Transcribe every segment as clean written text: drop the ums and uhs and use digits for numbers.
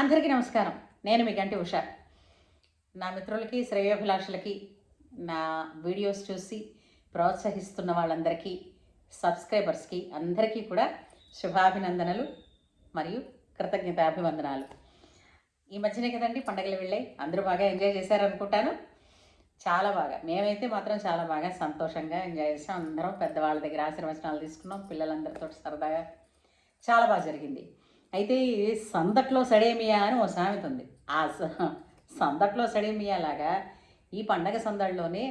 అందరికీ నమస్కారం. నేను మీ గంటి ఉష. నా మిత్రులకి, శ్రేయోభిలాషులకి, నా వీడియోస్ చూసి ప్రోత్సహిస్తున్న వాళ్ళందరికీ, సబ్స్క్రైబర్స్‌కి అందరికీ కూడా శుభాభినందనలు మరియు కృతజ్ఞతాభివందనాలు. ఈ మధ్యనే కదండీ పండగలు వెళ్ళాయి. అందరూ బాగా ఎంజాయ్ చేశారనుకుంటాను. చాలా బాగా. మేమైతే మాత్రం చాలా బాగా సంతోషంగా ఎంజాయ్ చేసాం. అందరం పెద్దవాళ్ళ దగ్గర ఆశీర్వచనాలు తీసుకున్నాం. పిల్లలందరితో సరదాగా చాలా బాగా జరిగింది. అయితే సందట్లో సడేమియా అని ఓ సామెత ఉంది. ఆ సందట్లో సడేమియా లాగా ఈ పండగ సందడిలోనే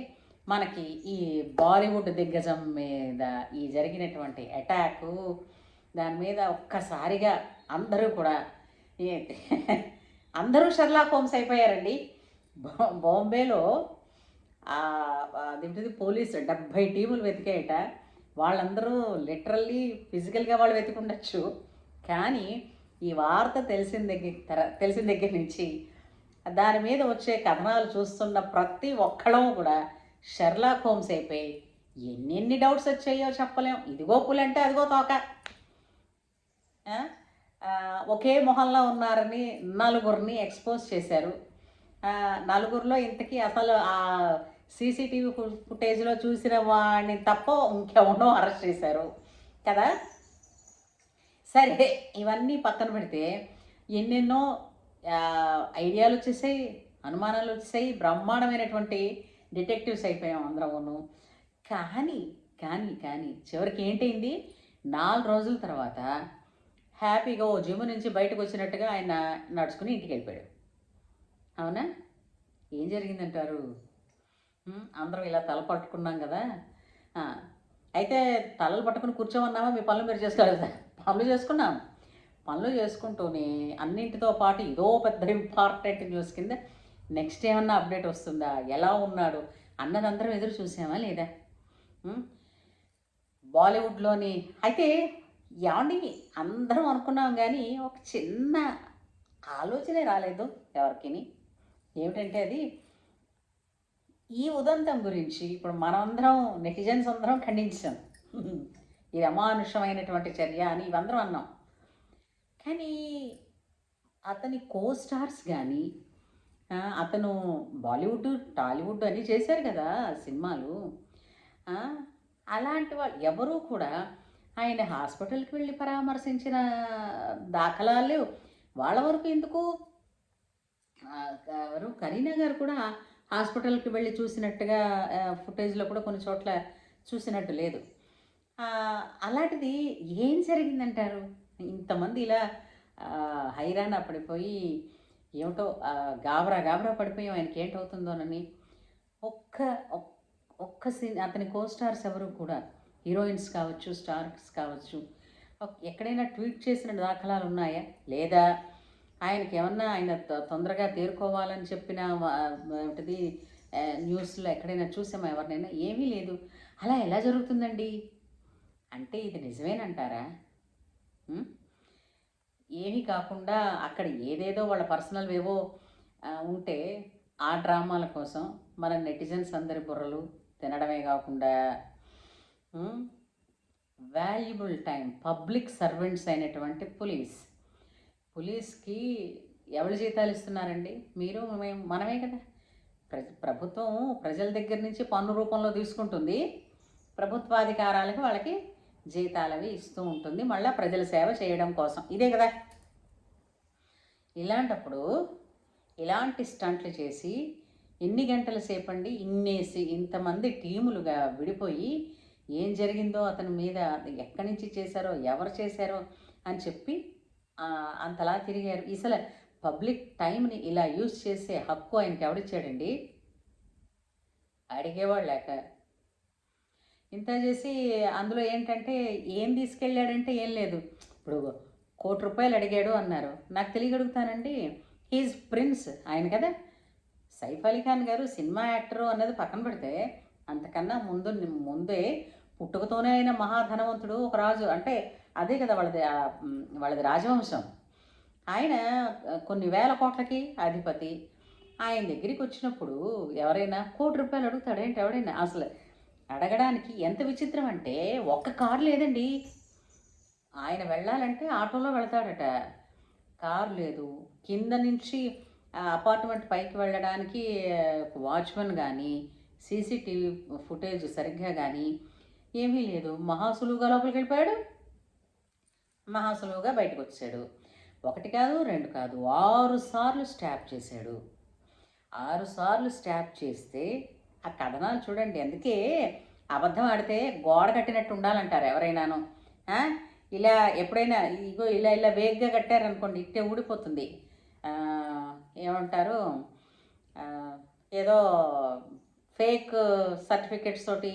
మనకి ఈ బాలీవుడ్ దిగ్గజం మీద ఈ జరిగినటువంటి అటాకు, దాని మీద ఒక్కసారిగా అందరూ కూడా ఏ- అందరూ షెర్లాక్ హోమ్స్ అయిపోయారండి. బాంబేలో అదేంటిది పోలీసు 70 టీములు వెతికాయట. వాళ్ళందరూ లిటరల్లీ ఫిజికల్గా వాళ్ళు వెతికుండొచ్చు, కానీ ఈ వార్త తెలిసిన దగ్గర నుంచి దాని మీద వచ్చే కథనాలు చూస్తున్న ప్రతి ఒక్కళ్ళం కూడా షెర్లాక్ హోమ్స్ అయిపోయి ఎన్నెన్ని డౌట్స్ వచ్చాయో చెప్పలేం. ఇదిగో పులంటే అదిగో తోక. ఆ? ఒకే మొహంలో ఉన్నారని నలుగురిని ఎక్స్పోజ్ చేశారు. నలుగురిలో ఇంతకీ అసలు ఆ సీసీటీవీ ఫుటేజ్లో చూసిన వాడిని తప్ప ఇంకెవరినో అరెస్ట్ చేశారు కదా. సరే, ఇవన్నీ పక్కన పెడితే ఎన్నెన్నో ఐడియాలు వచ్చేసాయి, అనుమానాలు వచ్చేసాయి, బ్రహ్మాండమైనటువంటి డిటెక్టివ్స్ అయిపోయాం అందరమును. కానీ కానీ కానీ చివరికి ఏంటైంది, 4 రోజుల తర్వాత హ్యాపీగా ఓ జిమ్ నుంచి బయటకు వచ్చినట్టుగా ఆయన నడుచుకుని ఇంటికి వెళ్ళిపోయాడు. అవునా? ఏం జరిగిందంటారు? అందరం ఇలా తల పట్టుకున్నాం కదా. అయితే తలలు పట్టుకుని కూర్చోమన్నామా, మీ పనులు మీరు చేసుకోవాలి కదా. పనులు చేసుకున్నాం. పనులు చేసుకుంటూనే అన్నింటితో పాటు ఇదో పెద్ద ఇంపార్టెంట్ న్యూస్ కింద నెక్స్ట్ ఏమన్నా అప్డేట్ వస్తుందా, ఎలా ఉన్నాడు అన్నది అందరం ఎదురు చూసామా లేదా? బాలీవుడ్లోని అయితే ఏమండి, అందరం అనుకున్నాం, కానీ ఒక చిన్న ఆలోచనే రాలేదు ఎవరికి. ఏమిటంటే అది ఈ ఉదంతం గురించి ఇప్పుడు మనందరం నెటిజన్స్ అందరం ఖండించాం. ఇది అమానుషమైనటువంటి చర్య అని ఇవందరం అన్నాం. కానీ అతని స్టార్స్ కానీ, అతను బాలీవుడ్, టాలీవుడ్ అన్నీ చేశారు కదా సినిమాలు. అలాంటి వాళ్ళు ఎవరూ కూడా ఆయన హాస్పిటల్కి వెళ్ళి పరామర్శించిన దాఖలాలు లేవు. వాళ్ళ వరకు ఎందుకు, ఎవరు కరీనా గారు కూడా హాస్పిటల్కి వెళ్ళి చూసినట్టుగా ఫుటేజ్లో కూడా కొన్ని చోట్ల చూసినట్టు లేదు. అలాంటిది ఏం జరిగిందంటారు? ఇంతమంది ఇలా హైరాణ పడిపోయి ఏమిటో గాబరా గాబరా పడిపోయాం ఆయనకి ఏంటవుతుందోనని. ఒక్క ఒక్క అతని స్టార్స్ ఎవరు కూడా, హీరోయిన్స్ కావచ్చు, స్టార్స్ కావచ్చు, ఎక్కడైనా ట్వీట్ చేసిన దాఖలాలు ఉన్నాయా? లేదా ఆయనకి ఏమన్నా ఆయన తొందరగా తేరుకోవాలని చెప్పిన ఏంటిది న్యూస్లో ఎక్కడైనా చూసామా ఎవరినైనా? ఏమీ లేదు. అలా ఎలా జరుగుతుందండి? అంటే ఇది నిజమేనంటారా? ఏమీ కాకుండా అక్కడ ఏదేదో వాళ్ళ పర్సనల్ ఏవో ఉంటే ఆ డ్రామాల కోసం మన నెటిజన్స్ అందరి బుర్రలు తినడమే కాకుండా వాల్యుబుల్ టైం పబ్లిక్ సర్వెంట్స్ అయినటువంటి పోలీస్కి ఎవరు జీతాలు ఇస్తున్నారండి? మీరు మనమే కదా. ప్రభుత్వం ప్రజల దగ్గర నుంచి పన్ను రూపంలో తీసుకుంటుంది, ప్రభుత్వాధికారాలకి వాళ్ళకి జీతాలు అవి ఇస్తూ ఉంటుంది, మళ్ళీ ప్రజల సేవ చేయడం కోసం. ఇదే కదా. ఇలాంటప్పుడు ఇలాంటి స్టంట్లు చేసి ఎన్ని గంటల సేపండి, ఇంతమంది టీములుగా విడిపోయి ఏం జరిగిందో అతని మీద, ఎక్కడి నుంచి చేశారో, ఎవరు చేశారో అని చెప్పి అంతలా తిరిగారు. అసలు పబ్లిక్ టైంని ఇలా యూజ్ చేసే హక్కు ఆయనకి ఎవడిచ్చాడండి? అడిగేవాడు లేక ఇంత చేసి అందులో ఏంటంటే ఏం తీసుకెళ్ళాడంటే ఏం లేదు. ఇప్పుడు ₹1,00,00,000 అడిగాడు అన్నారు. నాకు తెలియగలుగుతానండి, హీజ్ ప్రిన్స్ ఆయన కదా. సైఫ్ అలీ ఖాన్ గారు సినిమా యాక్టరు అన్నది పక్కన పెడితే, అంతకన్నా ముందే పుట్టుకతోనే ఆయన మహాధనవంతుడు, ఒక రాజు. అంటే అదే కదా వాళ్ళది రాజవంశం. ఆయన కొన్ని వేల కోట్లకి అధిపతి. ఆయన దగ్గరికి వచ్చినప్పుడు ఎవరైనా ₹1,00,00,000 అడుగుతాడేంటి ఎవడైనా? అసలు అడగడానికి ఎంత విచిత్రం అంటే, ఒక్క కారు లేదండి. ఆయన వెళ్ళాలంటే ఆటోలో వెళతాడట. కారు లేదు. కింద నుంచి అపార్ట్మెంట్ పైకి వెళ్ళడానికి వాచ్‌మెన్ గానీ, సీసీటీవీ ఫుటేజ్ సరిగ్గా గానీ ఏమీ లేదు. మహా సులువుగా లోపలికెళ్ళిపోయాడు. మహా సులువుగా బయటకొచ్చేసాడు. 1 కాదు, 2 కాదు, 6 సార్లు స్టాబ్ చేశాడు. 6 సార్లు స్టాబ్ చేస్తే ఆ కథనాలు చూడండి. అందుకే అబద్ధం ఆడితే గోడ కట్టినట్టు ఉండాలంటారు ఎవరైనాను. ఆ! ఇలా ఎప్పుడైనా ఇగో ఇలా ఇలా వేగ్గా కట్టారనుకోండి ఇట్టే ఊడిపోతుంది. ఏమంటారు, ఏదో ఫేక్ సర్టిఫికేట్స్ తోటి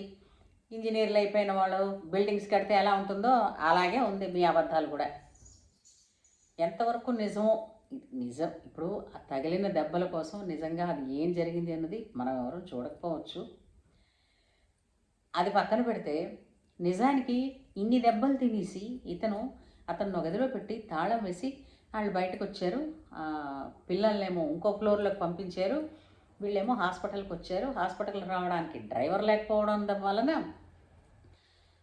ఇంజినీర్లు అయిపోయిన వాళ్ళు బిల్డింగ్స్ కడితే ఎలా ఉంటుందో అలాగే ఉంది మీ అబద్ధాలు కూడా. ఎంతవరకు నిజమో నిజం ఇప్పుడు ఆ తగిలిన దెబ్బల కోసం నిజంగా అది ఏం జరిగింది అన్నది మనం ఎవరు చూడకపోవచ్చు. అది పక్కన పెడితే నిజానికి ఇన్ని దెబ్బలు తినేసి అతను గదిలో పెట్టి తాళం వేసి వాళ్ళు బయటకు వచ్చారు. పిల్లల్నేమో ఇంకో ఫ్లోర్లోకి పంపించారు. వీళ్ళేమో హాస్పిటల్కి వచ్చారు. హాస్పిటల్కి రావడానికి డ్రైవర్ లేకపోవడం వలన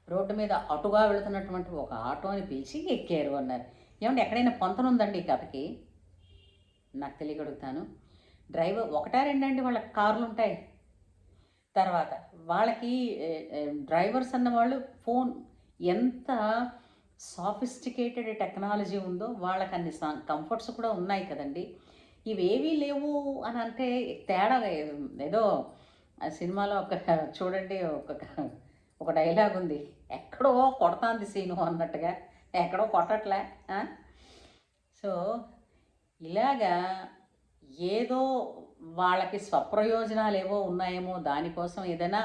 రోడ్డు మీద అటుగా వెళుతున్నటువంటి ఒక ఆటోని పిలిచి ఎక్కారు అన్నారు. ఏమంటే ఎక్కడైనా పొంతనుందండి ఈ కథకి? నాకు తెలియగలుగుతాను. డ్రైవర్ ఒకటా రెండండి వాళ్ళకి కార్లు ఉంటాయి. తర్వాత వాళ్ళకి డ్రైవర్స్ అన్నవాళ్ళు ఫోన్ ఎంత సాఫిస్టికేటెడ్ టెక్నాలజీ ఉందో వాళ్ళకి అన్ని కంఫర్ట్స్ కూడా ఉన్నాయి కదండి. ఇవేవీ లేవు అని అంటే తేడా ఏదో ఆ సినిమాలో చూడండి ఒక డైలాగ్ ఉంది, ఎక్కడో కొడతాంది సీను అన్నట్టుగా. ఎక్కడో కొట్టట్లే. సో ఇలాగా ఏదో వాళ్ళకి స్వప్రయోజనాలు ఏవో ఉన్నాయేమో దానికోసం ఏదైనా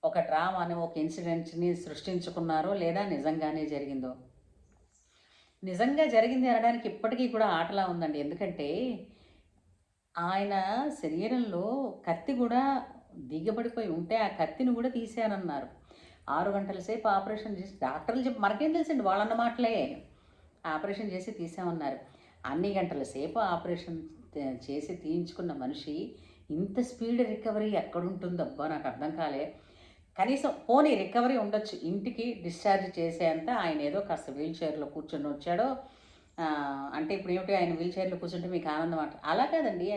ఒక డ్రామాని ఒక ఇన్సిడెంట్ని సృష్టించుకున్నారో లేదా నిజంగానే జరిగిందో. నిజంగా జరిగింది అనడానికి ఇప్పటికీ కూడా ఆటలా ఉందండి. ఎందుకంటే ఆయన శరీరంలో కత్తి కూడా దిగబడిపోయి ఉంటే ఆ కత్తిని కూడా తీసానన్నారు. 6 గంటల సేపు ఆపరేషన్ చేసి డాక్టర్లు చెప్పి మనకేం తెలుసండి వాళ్ళన్న మాటలే. ఆపరేషన్ చేసి తీసామన్నారు. అన్ని గంటల సేపు ఆపరేషన్ చేసి తీయించుకున్న మనిషి ఇంత స్పీడ్ రికవరీ ఎక్కడుంటుందబ్బా నాకు అర్థం కాలే. కనీసం పోనీ రికవరీ ఉండొచ్చు, ఇంటికి డిశ్చార్జ్ చేసేంత ఆయన ఏదో కాస్త వీల్ చైర్లో కూర్చొని వచ్చాడో. అంటే ఇప్పుడు ఏమిటి ఆయన వీల్ చైర్లో కూర్చుంటే మీకు ఆనందం అంట, అలా కాదండి.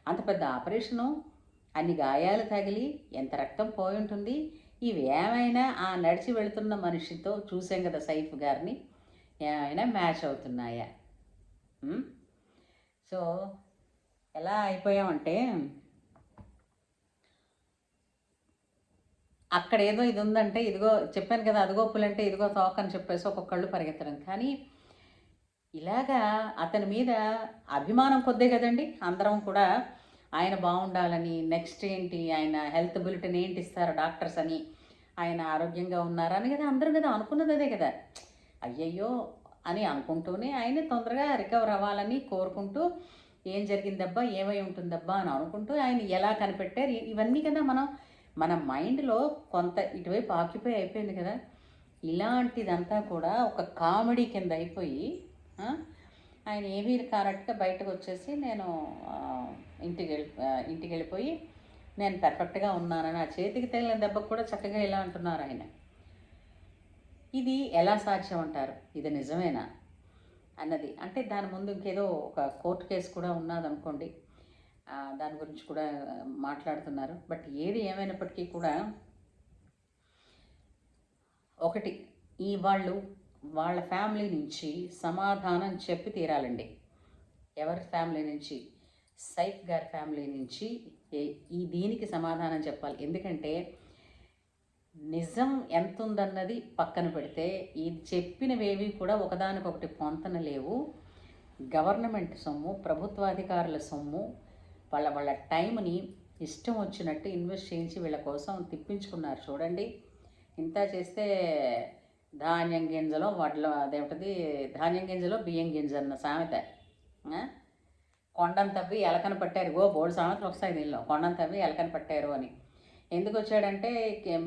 అంత పెద్ద ఆపరేషను, అన్ని గాయాలు తగిలి ఎంత రక్తం పోయి ఉంటుంది. ఇవి ఏమైనా ఆ నడిచి వెళుతున్న మనిషితో చూసాం కదా సైఫ్ గారిని, ఏమైనా మ్యాచ్ అవుతున్నాయా? సో ఎలా అయిపోయామంటే అక్కడ ఏదో ఇది ఉందంటే ఇదిగో చెప్పాను కదా, అదిగో పులంటే ఇదిగో తోక అని చెప్పేసి ఒక్కొక్కళ్ళు పరిగెత్తడం. కానీ ఇలాగా అతని మీద అభిమానం కొద్దే కదండి అందరం కూడా ఆయన బాగుండాలని, నెక్స్ట్ ఏంటి ఆయన హెల్త్ బులెటిన్ ఏంటి ఇస్తారు డాక్టర్స్ అని, ఆయన ఆరోగ్యంగా ఉన్నారని కదా అందరం కదా అనుకున్నది. అదే కదా, అయ్యయ్యో అని అనుకుంటూనే ఆయన తొందరగా రికవర్ అవ్వాలని కోరుకుంటూ ఏం జరిగిందబ్బా, ఏమై ఉంటుందబ్బా అని అనుకుంటూ ఆయన ఎలా కనిపెట్టారు, ఇవన్నీ కదా మన మైండ్లో కొంత ఇటువైపు ఆక్యుపై అయిపోయింది కదా. ఇలాంటిదంతా కూడా ఒక కామెడీ కింద అయిపోయి ఆయన ఏమీ కానట్టుగా బయటకు వచ్చేసి నేను ఇంటికి వెళ్ళిపోయి నేను పర్ఫెక్ట్గా ఉన్నానని ఆ చేతికి తగిలిన దెబ్బకు కూడా చక్కగా ఇలా అంటున్నారు ఆయన. ఇది ఎలా సాధ్యం అంటారు? ఇది నిజమేనా అన్నది అంటే దాని ముందు ఇంకేదో ఒక కోర్టు కేసు కూడా ఉన్నదనుకోండి, దాని గురించి కూడా మాట్లాడుతున్నారు. బట్ ఏది ఏమైనప్పటికీ కూడా ఒకటి, వాళ్ళ ఫ్యామిలీ నుంచి సమాధానం చెప్పి తీరాలండి. ఎవరి ఫ్యామిలీ నుంచి? సైఫ్ గారి ఫ్యామిలీ నుంచి దీనికి సమాధానం చెప్పాలి. ఎందుకంటే నిజం ఎంత ఉందన్నది పక్కన పెడితే ఇది చెప్పినవేవి కూడా ఒకదానికొకటి పొంతన లేవు. గవర్నమెంట్ సొమ్ము, ప్రభుత్వాధికారుల సొమ్ము, వాళ్ళ టైంని ఇష్టం వచ్చినట్టు ఇన్వెస్ట్ చేయించి వీళ్ళ కోసం తిప్పించుకున్నారు. చూడండి, ఇంత చేస్తే ధాన్యం గింజలో అదేమిటది, ధాన్యం గింజలో బియ్యం గింజ అన్న సామెత. కొండను తవ్వి ఎలకన పట్టారు. బోర్డు సామెతలు వస్తాయి దీనిలో. కొండను తవ్వి ఎలకన పట్టారు అని ఎందుకు వచ్చాడంటే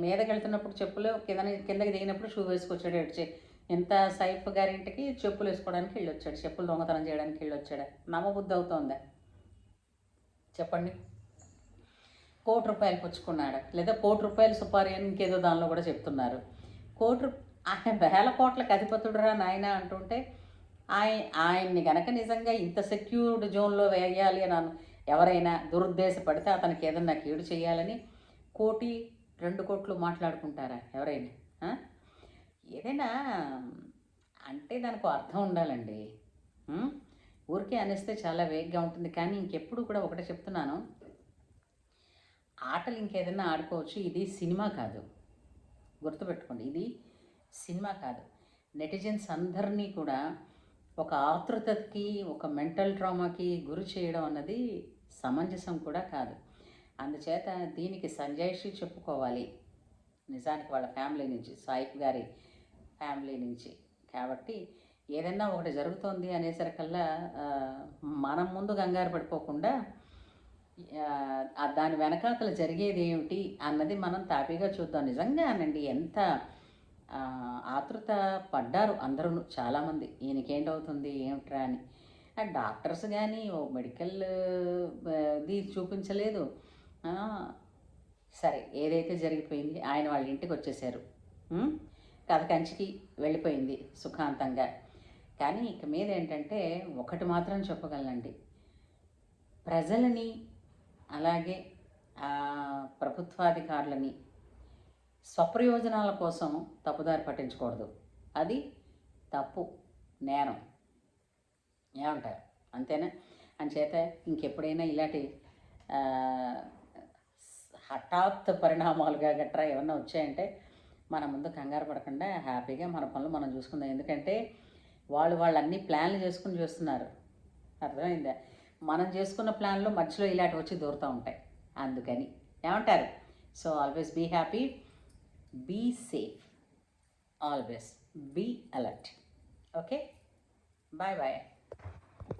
మీదకి వెళ్తున్నప్పుడు చెప్పులు, కిందకి దిగినప్పుడు షూ వేసుకొచ్చాడు. ఎంత సైఫ్ గారింటికి చెప్పులు వేసుకోవడానికి వెళ్ళొచ్చాడు, చెప్పులు దొంగతనం చేయడానికి వెళ్ళొచ్చాడు. నమ్మబుద్ధి అవుతోందా చెప్పండి? ₹1,00,00,000 పుచ్చుకున్నాడు, లేదా ₹1,00,00,000 సుపారీ అని ఇంకేదో దానిలో కూడా చెప్తున్నారు. ఆయన వేల కోట్లకు అధిపతుడురా నాయన అంటుంటే ఆయన్ని గనక నిజంగా ఇంత సెక్యూర్డ్ జోన్లో వేయాలి అని ఎవరైనా దురుద్దేశపడితే అతనికి ఏదన్నా కీడు చేయాలని 1-2 కోట్లు మాట్లాడుకుంటారా ఎవరైనా? ఏదైనా అంటే దానికి అర్థం ఉండాలండి. ఊరికే అనేస్తే చాలా వేగ్గా ఉంటుంది. కానీ ఇంకెప్పుడు కూడా ఒకటే చెప్తున్నాను, ఆటలు ఇంకేదైనా ఆడుకోవచ్చు, ఇది సినిమా కాదు. గుర్తుపెట్టుకోండి, ఇది సినిమా కాదు. నెటిజన్స్ అందరినీ కూడా ఒక ఆతృతకి, ఒక మెంటల్ ట్రామాకి గురి చేయడం అన్నది సమంజసం కూడా కాదు. అందుచేత దీనికి సంజాయిషి చెప్పుకోవాలి నిజానికి వాళ్ళ ఫ్యామిలీ నుంచి, సాయిప్ గారి ఫ్యామిలీ నుంచి. కాబట్టి ఏదైనా ఒకటి జరుగుతోంది అనేసరికల్లా మనం ముందు కంగారు పడిపోకుండా దాని వెనకాతల జరిగేది ఏమిటి అన్నది మనం తాపీగా చూద్దాం. నిజంగానండి ఎంత ఆతృత పడ్డారు అందరూ, చాలామంది ఈయనకేంటవుతుంది ఏమిట్రా అని. డాక్టర్స్ కానీ ఓ మెడికల్ ఇది చూపించలేదు. సరే, ఏదైతే జరిగిపోయింది, ఆయన వాళ్ళ ఇంటికి వచ్చేసారు, కథ కంచికి వెళ్ళిపోయింది సుఖాంతంగా. కానీ ఇక మీద ఏంటంటే ఒకటి మాత్రం చెప్పగలనండి, ప్రజలని అలాగే ప్రభుత్వాధికారులని స్వప్రయోజనాల కోసం తప్పుదారి పట్టించకూడదు. అది తప్పు, నేరం. ఏమంటారు? అంతేనా? అంచేత ఇంకెప్పుడైనా ఇలాంటి హఠాత్ పరిణామాలుగా గట్రా ఏమన్నా వచ్చాయంటే మన ముందు కంగారు పడకుండా హ్యాపీగా మన పనులు మనం చూసుకుందాం. ఎందుకంటే వాళ్ళు అన్ని ప్లాన్లు చేసుకుని చేస్తున్నారు. అర్థమైందా? మనం చేసుకున్న ప్లాన్లో మధ్యలో ఇలాంటివి వచ్చి దూరుతూ ఉంటాయి. అందుకని ఏమంటారు? So always be happy, be safe, always be alert. Okay, bye bye.